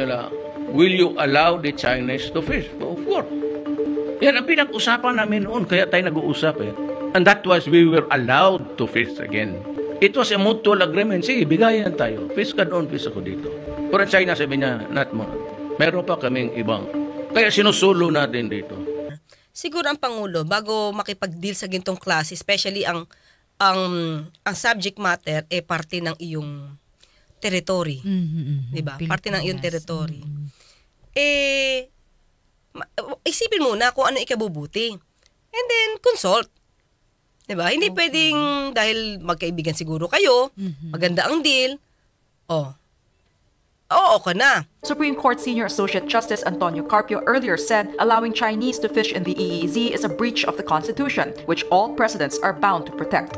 nila, will you allow the Chinese to fish? Of course. Yan ang pinag-usapan namin noon, kaya tayo nag-uusap eh. And that was we were allowed to fish again. It was a mutual agreement. Sige, bigayan tayo. Fish ka doon, fish ako dito. Pero China sabi niya, not mo. Meron pa kaming ibang. Kaya sinusulo natin dito. Siguro ang Pangulo, bago makipag-deal sa gintong klase, especially ang subject matter, parte ng iyong territory. Diba? Parte ng iyong territory. Isipin muna kung ano ikabubuti. And then, consult. Diba? Hindi pwedeng, dahil magkaibigan siguro kayo, maganda ang deal, oo ka na. Supreme Court Senior Associate Justice Antonio Carpio earlier said allowing Chinese to fish in the EEZ is a breach of the Constitution, which all presidents are bound to protect.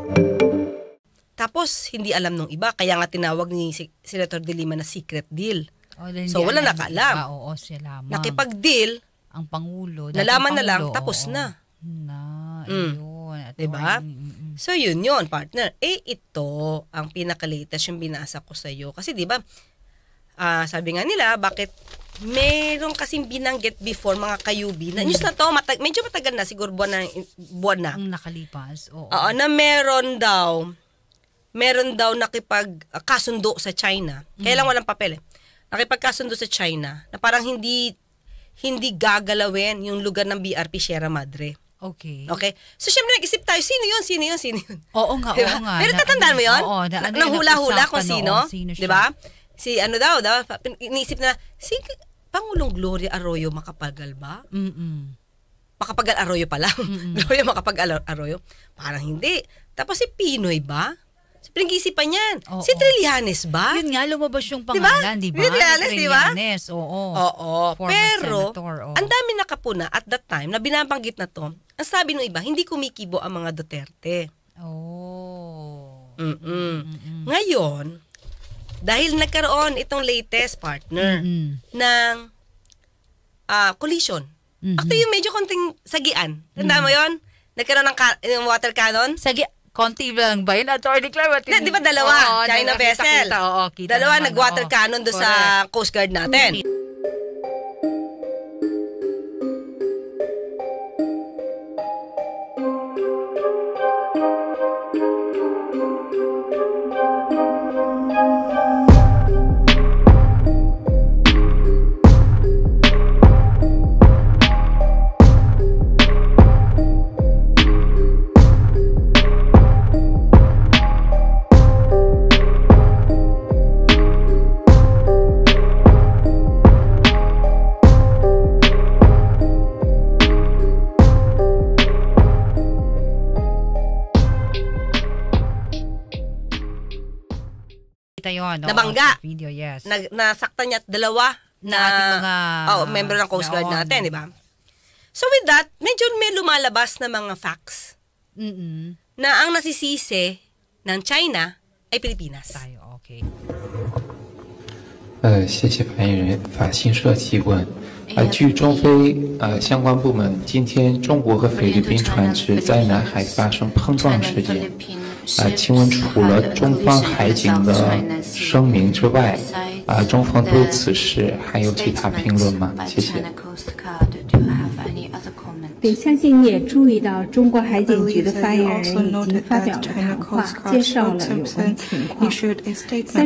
Tapos, hindi alam nung iba, kaya nga tinawag ni Senator De Lima na secret deal. So, wala nakaalam. Oo, sila lamang. Nakipag-deal, ang Pangulo. nalaman na lang, tapos na. Ayun. Diba? So, yun, partner. Ito, ang pinaka-latest yung binasa ko sa'yo. Kasi, diba, sabi nga nila, bakit meron kasing binanggit before mga kayubi na news na to, medyo matagal na, siguro buwan na. Ang nakalipas. Oo, na meron daw nakipagkasundo sa China. Kaya lang walang papel eh. Nakipagkasundo sa China na parang hindi gagalawin yung lugar ng BRP Sierra Madre. Okay. So, syempre, nag-isip tayo, sino yun? Oo nga, diba? oo nga. Pero tatandaan mo yun? Oo. Nang hula-hula kung sino. Siya. Diba? Si iniisip na, si Pangulong Gloria Arroyo makapagal ba? Makapagal Arroyo pala. Gloria makapagal Arroyo? Parang hindi. Tapos si Pinoy ba? So, pinag-iisipan yan. Si Trillanes ba? Yun nga, lumabas yung pangalan, di ba? Trillanes, Oo. Pero, senator, ang dami nakapuna at that time na binabanggit na to, ang sabi ng iba, hindi kumikibo ang mga Duterte. Ngayon, dahil nagkaroon itong latest partner ng collision. Actually, yung medyo konting sagian. Tanda mo yun? Nagkaroon ng water cannon. Konti lang ba yun? Attorney Claire? Di ba dalawa? China vessel. Dalawa nag-water cannon doon sa Coast Guard natin. Nabangga. Video, yes. Nasaktan niya at dalawa na ating mga member ng Coast Guard natin, di ba? So with that, medyo may lumalabas na mga facts na ang nasisisi ng China ay Pilipinas. Okay. 谢谢发言人。法新社提问。据中非相关部门，今天中国和菲律宾船只在南海发生碰撞事件。请问除了中方海警的声明之外，中方对此事还有其他评论吗？谢谢。对，相信你也注意到，中国海警局的发言人已经发表了谈话，介绍了有关情况。3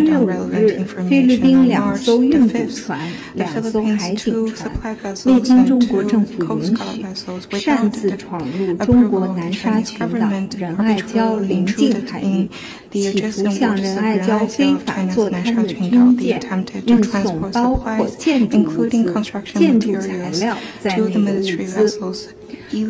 月5日，菲律宾2艘运补船、2艘海警船未经中国政府允许，擅自闯入中国南沙群岛仁爱礁邻近海域，企图向仁爱礁非法坐滩的军舰运送包括建筑物资、建筑材料在内的物资。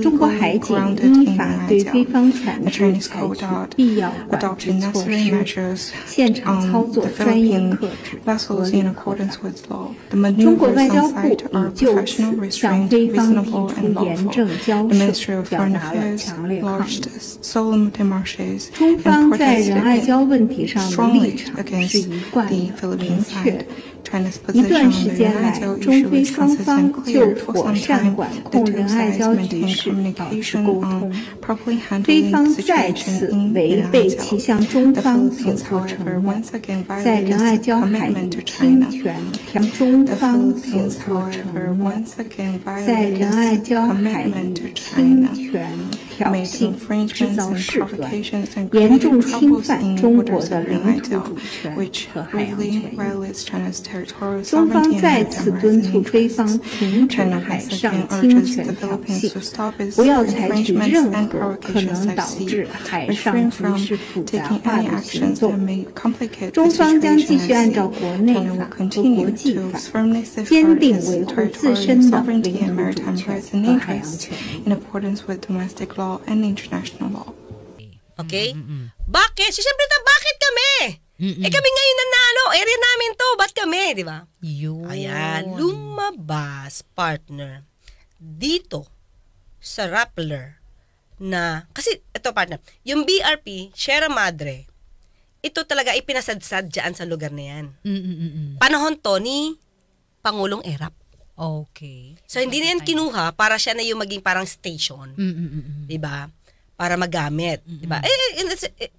中国海警依法对非方船只采取必要管制措施，现场操作专业克制，合理扩大。中国外交部已就此向非方提出严正交涉，表达了强烈抗议。中方在仁爱礁问题上的立场是一贯的、明确的。一段时间来，中非双方就妥善管控仁爱礁局势保持沟通。非方再次违背其向中方所作承诺，在仁爱礁海域侵权向中方所作承诺，在仁爱礁海域侵权挑衅、制造事端，严重侵犯中国的领土主权和海洋权益。中方再次敦促非方停止海上侵权挑衅，不要采取任何可能导致海上局势复杂化的行动。中方将继续按照国内法和国际法，坚定维护自身的领土主权和海洋权益。Okay? Bakit? So, siyempre, bakit kami? Kami ngayon nanalo. Area namin to. Ba't kami? Di ba? Yun. Ayan. Lumabas, partner. Dito, sa Rappler, na, kasi, ito partner, yung BRP, Sierra Madre, ito talaga ipinasadsad dyan sa lugar na yan. Panahon to ni Pangulong Erap. Okay. So, hindi na yan kinuha para siya na yung maging parang station. Di ba? Para magamit, di ba?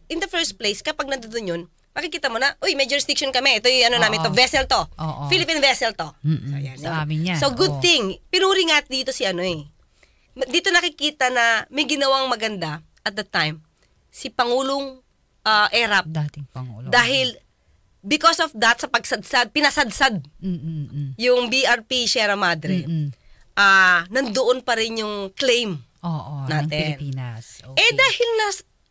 In the first place, kapag nandoon yun, makikita mo na, uy, may jurisdiction kami. Ito yung namin to, vessel to. Philippine vessel to. So, yan, sa amin yan. So, good thing. Pinuri nga dito si dito nakikita na may ginawang maganda at the time, si Pangulong Erap. Dating Pangulo. Dahil, because of that, sa pagsadsad, pinasadsad yung BRP Sierra Madre. Nandoon pa rin yung claim ng Pilipinas. Okay. Dahil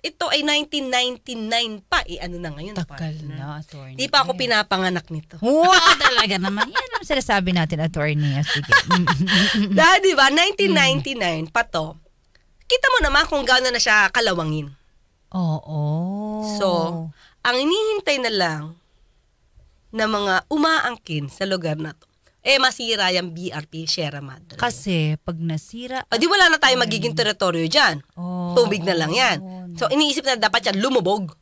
ito ay 1999 pa, ano na ngayon? Tagal na, attorney. Di pa ako pinapanganak nito. Wow, talaga naman. Yan ang sinasabi natin, attorney. Sige. Dahil di ba, 1999 pa to, kita mo naman kung gaano na siya kalawangin. So, ang inihintay na lang na mga umaangkin sa lugar na to, masira yung BRP Sierra Madre. Kasi, pag nasira... di wala na tayo magiging teritoryo dyan. Tubig na lang yan. So, iniisip na dapat yan lumubog.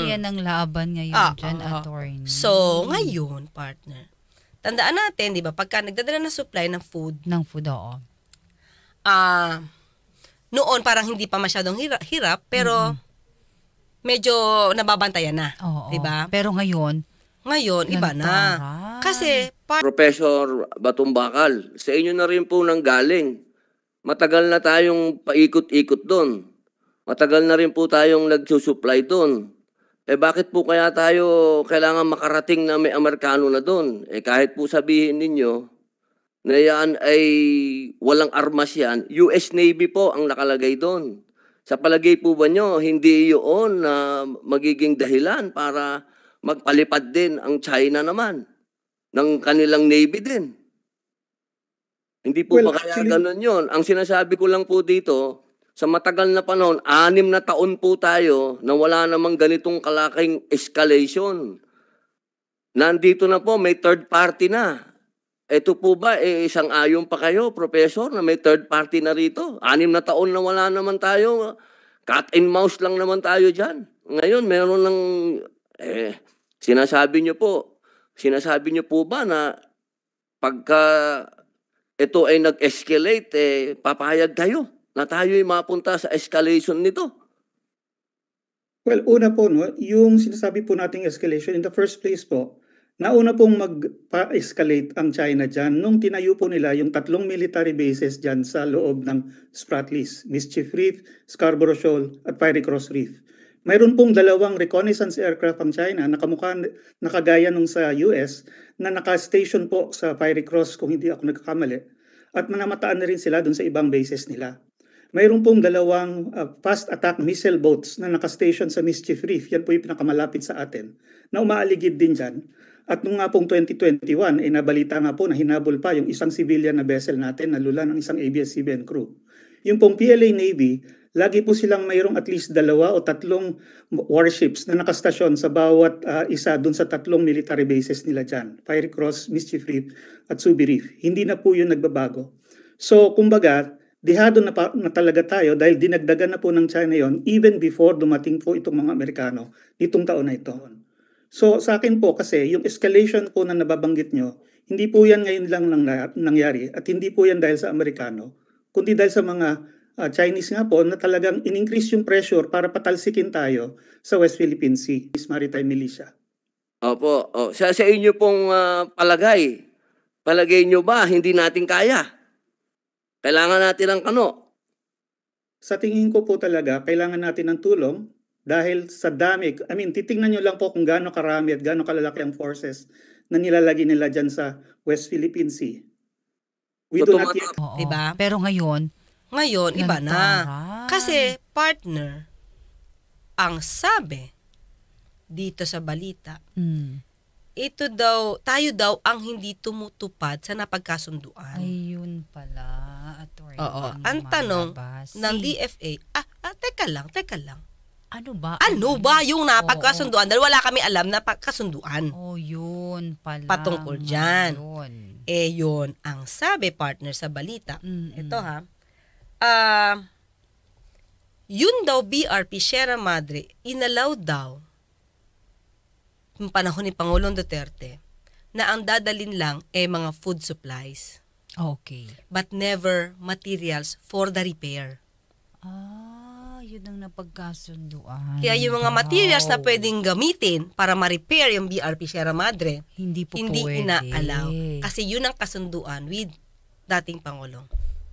Yan ang laban ngayon dyan, attorney. So, ngayon, partner, tandaan natin, di ba, pagka nagdadala ng supply ng food, oo. noon parang hindi pa masyadong hirap, pero medyo nababantayan na. Di ba? Pero ngayon, iba na. Kasi, Professor Batumbakal, sa inyo na rin po nang galing. Matagal na tayong paikot-ikot doon. Matagal na rin po tayong nagsusupply doon. Bakit po kaya tayo kailangan makarating na may Amerikano na doon? Kahit po sabihin ninyo na yan ay walang armas yan, US Navy po ang nakalagay doon. Sa palagay po ba nyo, hindi yun na magiging dahilan para magpalipad din ang China naman ng kanilang Navy din? Hindi po ba kaya ganun yun? Ang sinasabi ko lang po dito, sa matagal na panahon, 6 na taon po tayo na wala namang ganitong kalaking escalation. Nandito na po, may third party na. Ito po ba, isang ayon pa kayo, Professor, na may third party na rito? 6 na taon na wala naman tayo. Cat and mouse lang naman tayo dyan. Ngayon, meron ng... Sinasabi niyo po ba na pagka ito ay nag-escalate, papayag kayo na tayo ay mapunta sa escalation nito? Well, una po, yung sinasabi po nating escalation, in the first place po, nauna pong mag-escalate ang China dyan nung tinayo po nila yung 3 military bases dyan sa loob ng Spratlys, Mischief Reef, Scarborough Shoal at Fiery Cross Reef. Mayroon pong 2 reconnaissance aircraft ang China na nakagaya nung sa US na naka-station po sa Fiery Cross kung hindi ako nagkakamali at manamataan na rin sila dun sa ibang bases nila. Mayroon pong 2 fast attack missile boats na naka-station sa Mischief Reef, yan po yung pinakamalapit sa atin, na umaaligid din dyan. At nung nga pong 2021, nabalita nga po na hinabol pa yung isang civilian na vessel natin na lula ng isang ABS-CBN crew. Yung pong PLA Navy, lagi po silang mayroong at least 2 o 3 warships na nakastasyon sa bawat isa dun sa 3 military bases nila dyan. Fiery Cross, Mischief Reef at Subi Reef. Hindi na po yun nagbabago. So, kumbaga, dihado na talaga tayo dahil dinagdagan na po ng China yon even before dumating po itong mga Amerikano nitong taon na ito. So sa akin po kasi yung escalation po na nababanggit nyo, hindi po yan ngayon lang nangyari at hindi po yan dahil sa Amerikano, kundi dahil sa mga Chinese nga po na talagang in-increase yung pressure para patalsikin tayo sa West Philippine Sea, Maritime Militia. Opo, sa inyo pong palagay nyo ba hindi natin kaya? Kailangan natin ng kano? Sa tingin ko po talaga, kailangan natin ng tulong dahil sa dami. I mean, titingnan nyo lang po kung gaano karami at gaano kalalaki ang forces na nilalagay nila dyan sa West Philippine Sea. We do not yet. Oo. Diba? Pero ngayon, Iba na. Lantaran. Kasi, partner, ang sabi dito sa balita, tayo daw ang hindi tumutupad sa napagkasunduan. ayun pala, attorney. Oo. Ang tanong ng DFA, teka lang. Ano ba? Ano ba yung napagkasunduan? Dahil wala kami alam na pagkasunduan. Yun pala. Patungkol dyan. Yun. Yun ang sabi, partner, sa balita. Ito ha. Yun daw BRP Sierra Madre, inalaw daw yung panahon ni Pangulong Duterte na ang dadalin lang mga food supplies. Okay. But never materials for the repair. Yun ang napagkasunduan. Kaya yung mga materials na pwedeng gamitin para ma-repair yung BRP Sierra Madre, hindi hindi pwede. ina-allow. Kasi yun ang kasunduan with dating Pangulong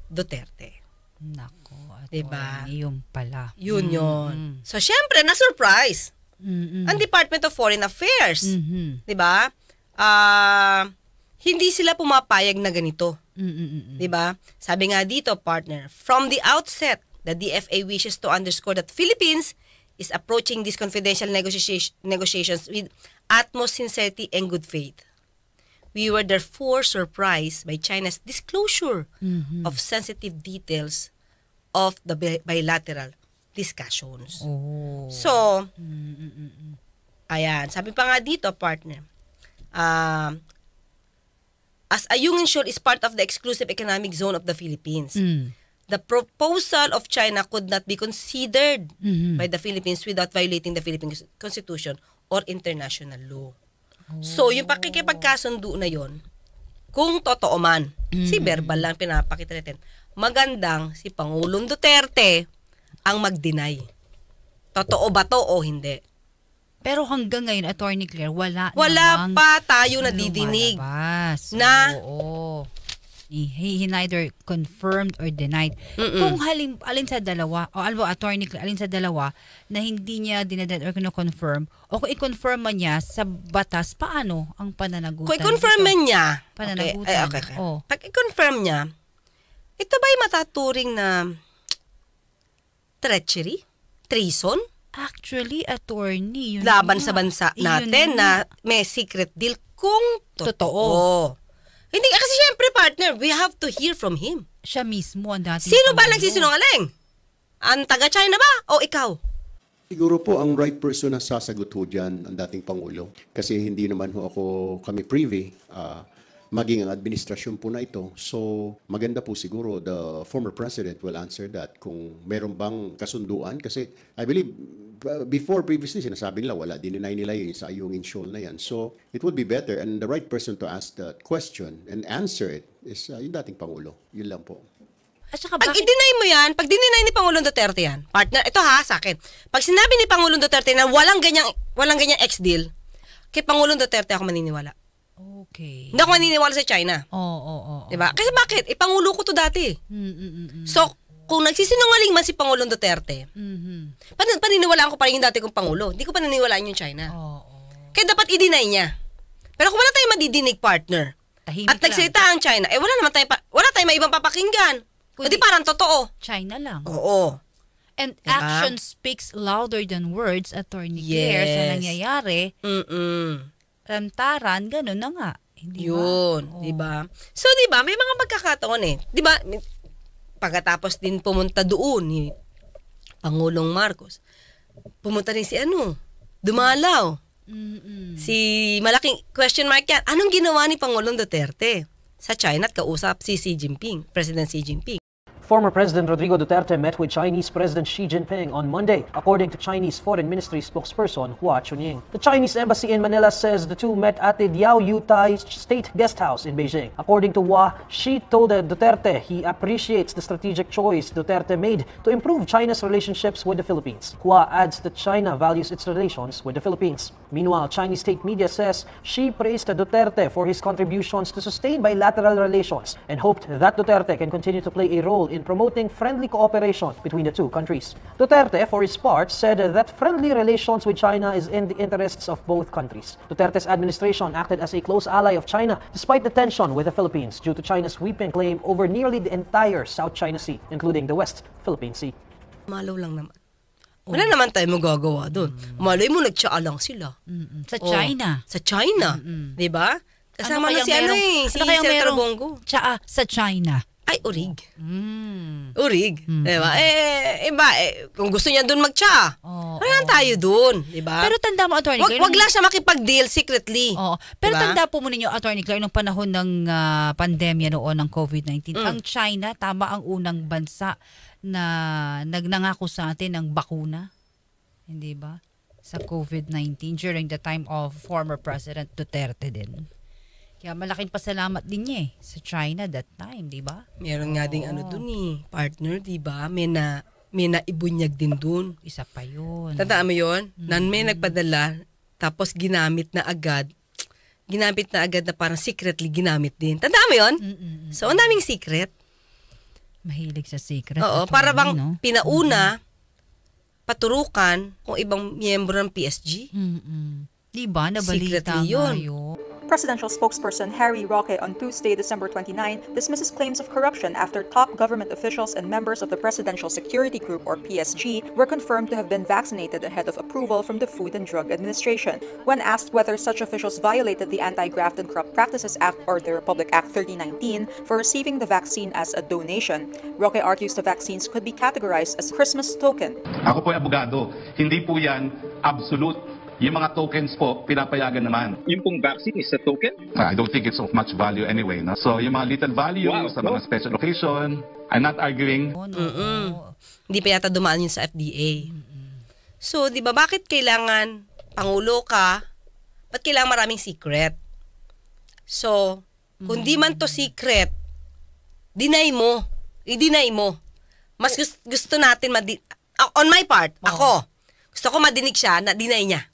Duterte. Nako, attorney. Diba? Yung pala. Yun. So, syempre, na-surprise ang Department of Foreign Affairs. Diba? Hindi sila pumapayag na ganito. Diba? Sabi nga dito, partner, from the outset, the DFA wishes to underscore that Philippines is approaching these confidential negotiations with utmost sincerity and good faith. We were therefore surprised by China's disclosure of sensitive details of the bilateral discussions. So, ayan, sabi pa nga dito, partner, as Ayungin Shoal is part of the exclusive economic zone of the Philippines, the proposal of China could not be considered by the Philippines without violating the Philippine Constitution or international law. So, yung pakikipagkasundo na yon, kung totoo man, si verbal lang pinapakita natin, magandang si Pangulong Duterte ang mag-deny. Totoo ba to o hindi? Pero hanggang ngayon, Attorney Claire, wala pa tayo nadidinig na he neither confirmed or denied. Kung alin sa dalawa, Attorney Claire, alin sa dalawa na hindi niya dinedeny or confirm, o kung i-confirm man niya sa batas, paano ang pananagutan? Kung i-confirm man niya, pananagutan. okay. Pag i-confirm niya, ito ba'y mataturing na treachery? Treason? Actually, attorney, yun laban sa bansa natin na may secret deal kung totoo. Hindi, kasi syempre partner, we have to hear from him. Siya mismo ang dating Sino ba nagsisinungaling? Ang taga-China ba o ikaw? Siguro po ang right person na sasagot ho dyan ang dating Pangulo. Kasi hindi naman ho kami privy maging ang administrasyon po na ito. So maganda po siguro the former president will answer that kung meron bang kasunduan. Kasi I believe before previously sinasabi nila wala, dinenay nila yun sa Ayungin Shoal na yan. So it would be better and the right person to ask that question and answer it is yung dating Pangulo. Yun lang po. At saka pag i-deny mo yan, pag dinenay ni Pangulong Duterte yan, partner, ito ha, sa akin. Pag sinabi ni Pangulong Duterte na walang ganyang ex-deal, kay Pangulong Duterte ako maniniwala. Okay. Hindi ako maniniwala sa China. Diba? Kasi bakit? Pangulo ko to dati. So, kung nagsisinungaling man si Pangulong Duterte, paniniwalaan ko pa rin yung dati kong Pangulo. Hindi ko paniniwalaan yung China. Kaya dapat i-deny niya. Pero kung wala tayong madidinig, partner, tahimik at nagsalita ang China, wala tayong may ibang papakinggan. Kundi parang totoo. China lang. Oo. And action speaks louder than words, Attorney Claire, sa nangyayari. Taran, gano'n na nga. Hindi yun, di ba? So, di ba, may mga pagkakataon di ba, pagkatapos din pumunta doon ni Pangulong Marcos, pumunta rin si Dumalaw. Si malaking question mark yan. Anong ginawa ni Pangulong Duterte sa China at kausap si Xi Jinping, President Xi Jinping? Former President Rodrigo Duterte met with Chinese President Xi Jinping on Monday, according to Chinese Foreign Ministry spokesperson Hua Chunying. The Chinese embassy in Manila says the two met at the Diao Yutai State Guest House in Beijing. According to Hua, Xi told Duterte he appreciates the strategic choice Duterte made to improve China's relationships with the Philippines. Hua adds that China values its relations with the Philippines. Meanwhile, Chinese state media says Xi praised Duterte for his contributions to sustain bilateral relations and hoped that Duterte can continue to play a role in promoting friendly cooperation between the two countries. Duterte, for his part, said that friendly relations with China is in the interests of both countries. Duterte's administration acted as a close ally of China despite the tension with the Philippines due to China's sweeping claim over nearly the entire South China Sea, including the West Philippine Sea. Malaw lang naman. Wala naman tayo magagawa doon. Malay mo, nagtsaa lang sila. Sa China. Sa China. Diba? Kasama na si si Senator Bongo. Tsaa sa China. Ay, urig. Urig. Diba? Kung gusto niya doon magtsa, wala tayo doon. Diba? Pero tanda mo, Attorney Claire. Wag lang siya makipag-deal secretly. Pero diba? Tanda po mo ninyo, Attorney Claire, nung panahon ng pandemya noon ng COVID-19, ang China, tama ang unang bansa na nagnangako sa atin ng bakuna. Hindi ba? Sa COVID-19 during the time of former President Duterte din. Kaya malaking pasalamat din niya sa China that time, di ba? Meron nga ding dun partner, di ba? May naibunyag din dun. Isa pa yun. Tandaan mo yun? May nagpadala, tapos ginamit na agad na parang secretly ginamit din. Tandaan mo yun? So, ang daming secret. Mahilig sa secret. Oo, para bang pinauna, paturukan kung ibang miyembro ng PSG. Di ba? Nabalita nga yun. Presidential spokesperson Harry Roque on Tuesday, December 29, dismisses claims of corruption after top government officials and members of the Presidential Security Group, or PSG, were confirmed to have been vaccinated ahead of approval from the Food and Drug Administration. When asked whether such officials violated the Anti-Graft and Corrupt Practices Act or the Republic Act 3019 for receiving the vaccine as a donation, Roque argues the vaccines could be categorized as a Christmas token. Ako po ay abogado, hindi po yan absolute. Yung mga tokens po, pinapayagan naman. Yung pong vaccine is a token? I don't think it's of much value anyway. No? So yung mga little value sa mga special occasion, I'm not arguing. Hindi pa yata dumaan yun sa FDA. So, di ba, bakit kailangan Pangulo ka, ba't kailangan maraming secret? So, kung di man to secret, deny mo. I-deny mo. Mas gusto natin on my part, ako, gusto ko madinig siya na deny niya.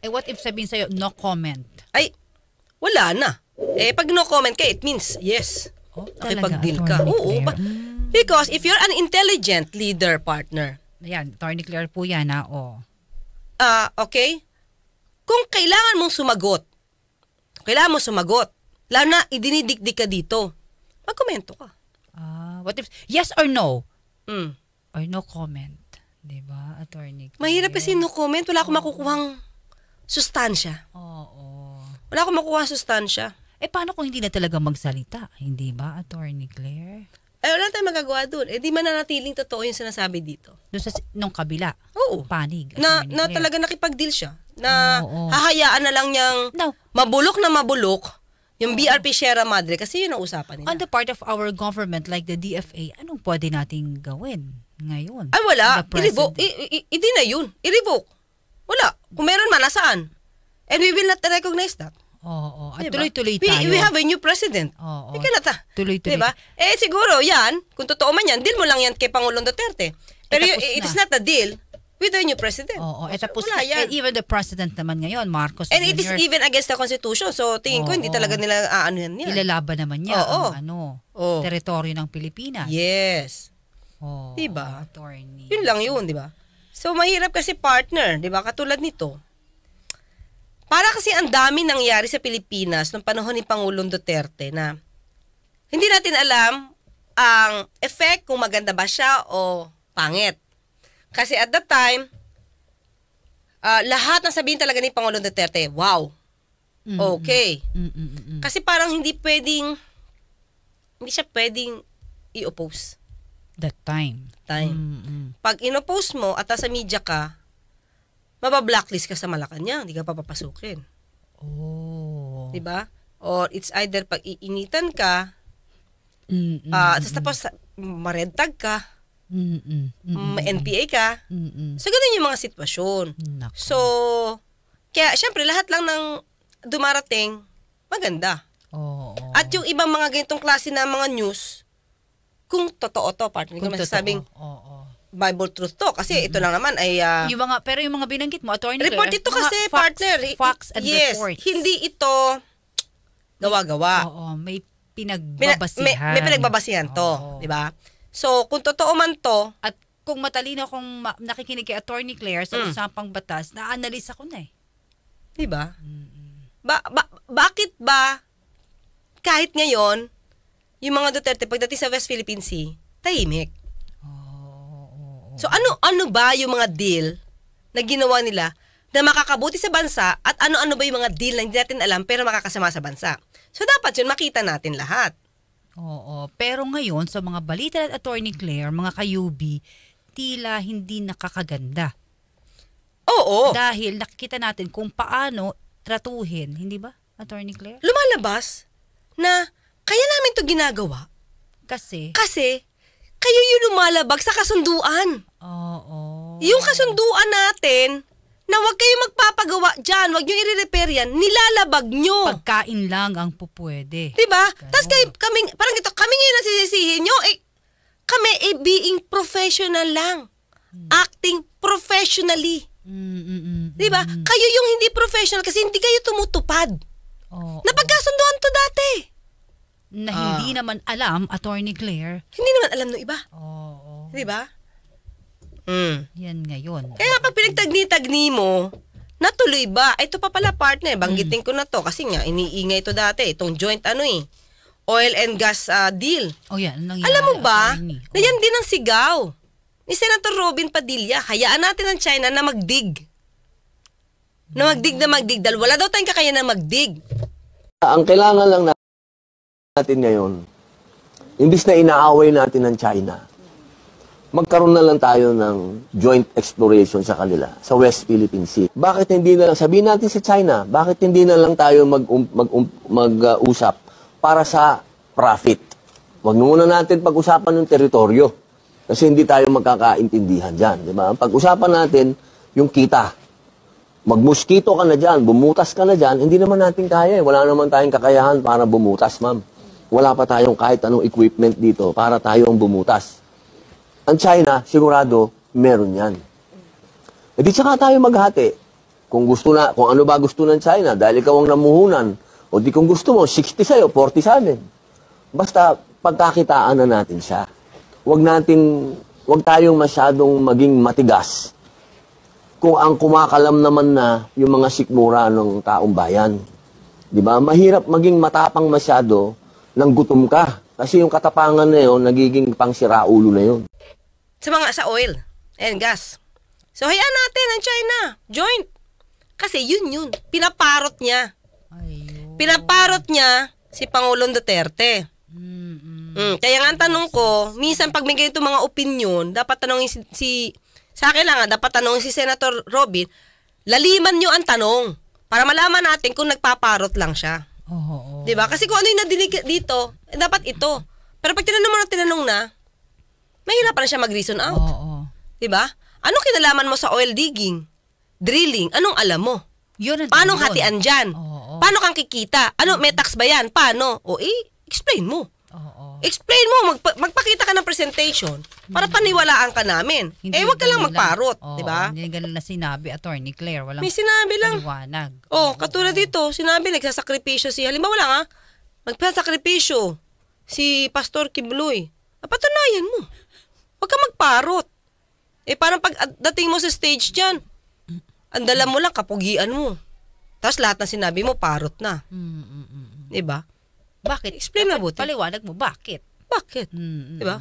What if sabihin sa'yo, no comment? Ay, wala na. Pag no comment ka, it means yes. Nakipag-deal ka. Oo. Because if you're an intelligent leader partner. Ayan, Attorney Claire po yan, okay? Kung kailangan mong sumagot, lalo na idinidikdik ka dito, magkomento ka. What if, yes or no? Or no comment. Diba, Attorney Claire? Mahirap kasi no comment. Wala akong makukuhang sustansya. Wala akong makukuhang sustansya. Paano kung hindi na talaga magsalita? Hindi ba, Attorney Claire? Wala tayong magagawa doon. Di mananatiling totoo yung sinasabi dito. Doon sa nung kabila? Oo. Panig. Na talaga nakipag-deal siya. Na hahayaan na lang niyang mabulok na mabulok yung BRP Sierra Madre kasi yun ang usapan nila. On the part of our government like the DFA, anong pwede nating gawin ngayon? Ay, wala. I-revoke. Hindi na yun. I-revoke. Wala. Kung meron man, nasaan? And we will not recognize that. At tuloy-tuloy tayo. We have a new president. Tuloy-tuloy. Diba? Siguro yan, kung totoo man yan, deal mo lang yan kay Pangulong Duterte. Pero it is not a deal with the new president. Tapos even the president naman ngayon, Marcos And Jr. it is even against the Constitution. So tingin ko hindi talaga nila yan. Ilalaban naman niya ang teritoryo ng Pilipinas. Yes. Diba? Attorney. Yun lang yun, diba? So mahirap kasi partner, diba? Katulad nito. Para kasi ang dami nangyari sa Pilipinas noong panahon ni Pangulong Duterte na hindi natin alam ang effect kung maganda ba siya o pangit. Kasi at that time, lahat ng sabihin talaga ni Pangulong Duterte, wow, okay. Kasi parang hindi siya pwedeng i-oppose. That time. Pag in-oppose mo at sa media ka, mabablacklist ka sa Malacanang, hindi ka papapasukin. Diba? Or it's either pag iinitan ka, tapos maredtag ka, may NPA ka. So, ganun yung mga sitwasyon. So, kaya syempre, lahat lang ng dumarating, maganda. At yung ibang mga ganitong klase na mga news, kung totoo to, partner, kung masasabing Bible truth to. Kasi ito lang naman ay... pero yung mga binanggit mo, Attorney Claire, report ito kasi, partner. Facts and reports. Hindi ito gawa-gawa. May pinagbabasihan. May pinagbabasihan to. Diba? So, kung totoo man to... At kung matalino kung nakikinig kay Attorney Claire sa usapang batas, na-analyze ako na eh. Diba? Bakit ba kahit ngayon, yung mga Duterte pagdating sa West Philippine Sea, tahimik? So ano ba yung mga deal na ginawa nila na makakabuti sa bansa at ano-ano ba yung mga deal na hindi natin alam pero makakasama sa bansa? So dapat yun makita natin lahat. Pero ngayon sa mga balita at Attorney Claire, mga kayubi, tila hindi nakakaganda. Dahil nakikita natin kung paano tratuhin, hindi ba, Attorney Claire? Lumalabas na kaya namin to ginagawa. Kasi kayo yung lumalabag sa kasunduan. Yung kasunduan natin na huwag kayong magpapagawa dyan, huwag nyo i-repair yan, nilalabag nyo. Pagkain lang ang pupwede. Diba? Tapos parang ito, kami ngayon nasisisihin nyo, kami being professional lang. Acting professionally. Diba? Kayo yung hindi professional kasi hindi kayo tumutupad. Napagkasunduan to dati. Na hindi naman alam, Attorney Claire. Hindi naman alam ng iba. Diba? Yan ngayon. Kaya pag pinagtagni-tagni mo, natuloy ba? Ito pa pala, partner, banggitin ko na to. Kasi nga, iniingay ito dati. Itong joint oil and gas deal. Alam mo ba, na yan din ang sigaw ni Senator Robin Padilla. Hayaan natin ang China na magdig. Na magdig. Dahil wala daw tayong kakayahan na magdig. Ang kailangan lang natin ngayon, imbis na inaaway natin ng China, magkaroon na lang tayo ng joint exploration sa kanila, sa West Philippine Sea. Bakit hindi na lang, sabihin natin sa China, bakit hindi na lang tayo mag-usap para sa profit? Huwag muna natin pag-usapan ng teritoryo kasi hindi tayo magkakaintindihan dyan. Diba? Pag-usapan natin yung kita. Magmuskito ka na dyan, bumutas ka na dyan, hindi naman natin kaya. Wala naman tayong kakayahan para bumutas, ma'am. Wala pa tayong kahit anong equipment dito para tayo ang bumutas. Ang China, sigurado, meron yan. E di saka tayo maghati. Kung ano ba gusto ng China, dahil ikaw ang namuhunan, o di kung gusto mo, 60 sa'yo, 40 sa amin. Basta, pagkakitaan na natin siya. Huwag tayong masyadong maging matigas. Kung ang kumakalam naman na yung mga sikmura ng taong bayan. Diba? Mahirap maging matapang masyado nang gutom ka. Kasi yung katapangan na yun, nagiging pang siraulo na yun. Sa oil and gas. So, hayaan natin ang China. Joint. Kasi yun. Pinaparot niya. Pinaparot niya si Pangulong Duterte. Kaya nga ang tanong ko, minsan pag may ganito mga opinion, dapat tanongin sa akin lang dapat tanongin si Senator Robin, laliman nyo ang tanong para malaman natin kung nagpaparot lang siya. Diba? Kasi kung ano yung nadinig dito, dapat ito. Pero pag tinanong na, mahirapan na siya mag-reason out. Diba? Anong kinalaman mo sa oil digging? Drilling? Anong alam mo? Paano hatian dyan? Paano kang kikita? May tax ba yan? Paano? Explain mo. Explain mo, magpakita ka ng presentation para paniwalaan ka namin. Wag ka lang magparot, di ba? Hindi ganun na sinabi, Attorney Claire. Walang may sinabi lang. Paliwanag. Katulad dito, sinabi, nagsasakripisyo halimbawa lang nagsasakripisyo si Pastor Kibloy. Patunayan mo. Wag ka magparot. Parang pag dating mo sa stage dyan, ang dala mo lang, kapugian mo. Tapos lahat na sinabi mo, parot na. Di ba? Bakit? Explain na buti. Paliwanag mo, bakit? Diba?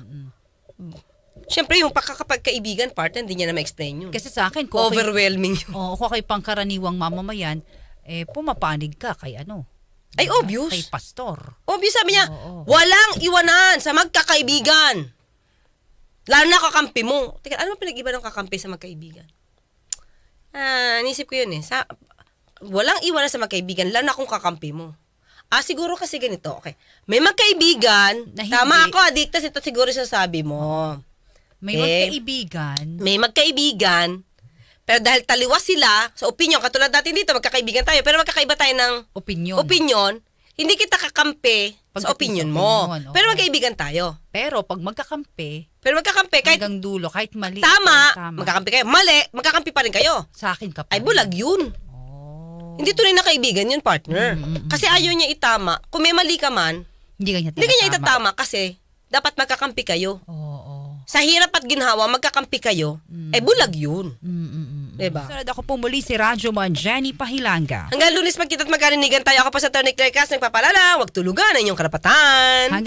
Siyempre, yung pagkakaibigan partner, hindi niya na ma-explain yun. Kasi sa akin, overwhelming yun. Kung kay pangkaraniwang mamamayan, pumapanig ka kay Ay, obvious. Kay pastor. Obvious, sabi niya, walang iwanan sa magkakaibigan. Lalo na kakampi mo. Teka, ano pinag-iba ng kakampi sa magkaibigan? Nisip ko yun walang iwanan sa magkaibigan, lalo na kung kakampi mo. Siguro kasi ganito, okay. May magkaibigan, Na hindi. tama ako, adiktas, ito siguro sasabi mo. May magkaibigan. May magkaibigan, pero dahil taliwas sila, sa opinion, katulad natin dito, magkakaibigan tayo, pero magkakaiba tayo ng opinion, hindi kita kakampi sa opinion mo. Pero magkaibigan tayo. Pero pag magkakampi, kahit hanggang dulo, kahit mali. tama, magkakampi kayo. Mali, magkakampi pa rin kayo. Sa akin ka pa. Ay, bulag yun. Hindi tunay na kaibigan yun, partner. Kasi ayaw niya itama. Kung may mali ka man, hindi ka niya itatama kasi dapat magkakampi kayo. Sa hirap at ginhawa, magkakampi kayo, bulag yun. Diba? Sunod ako po muli si Radyo Man, Jenny Pahilanga. Hanggang Lunes magkita't magkarinigan tayo. Ako pa sa Attorney Claire Cas, nagpapalala, huwag tulugan ang inyong karapatan.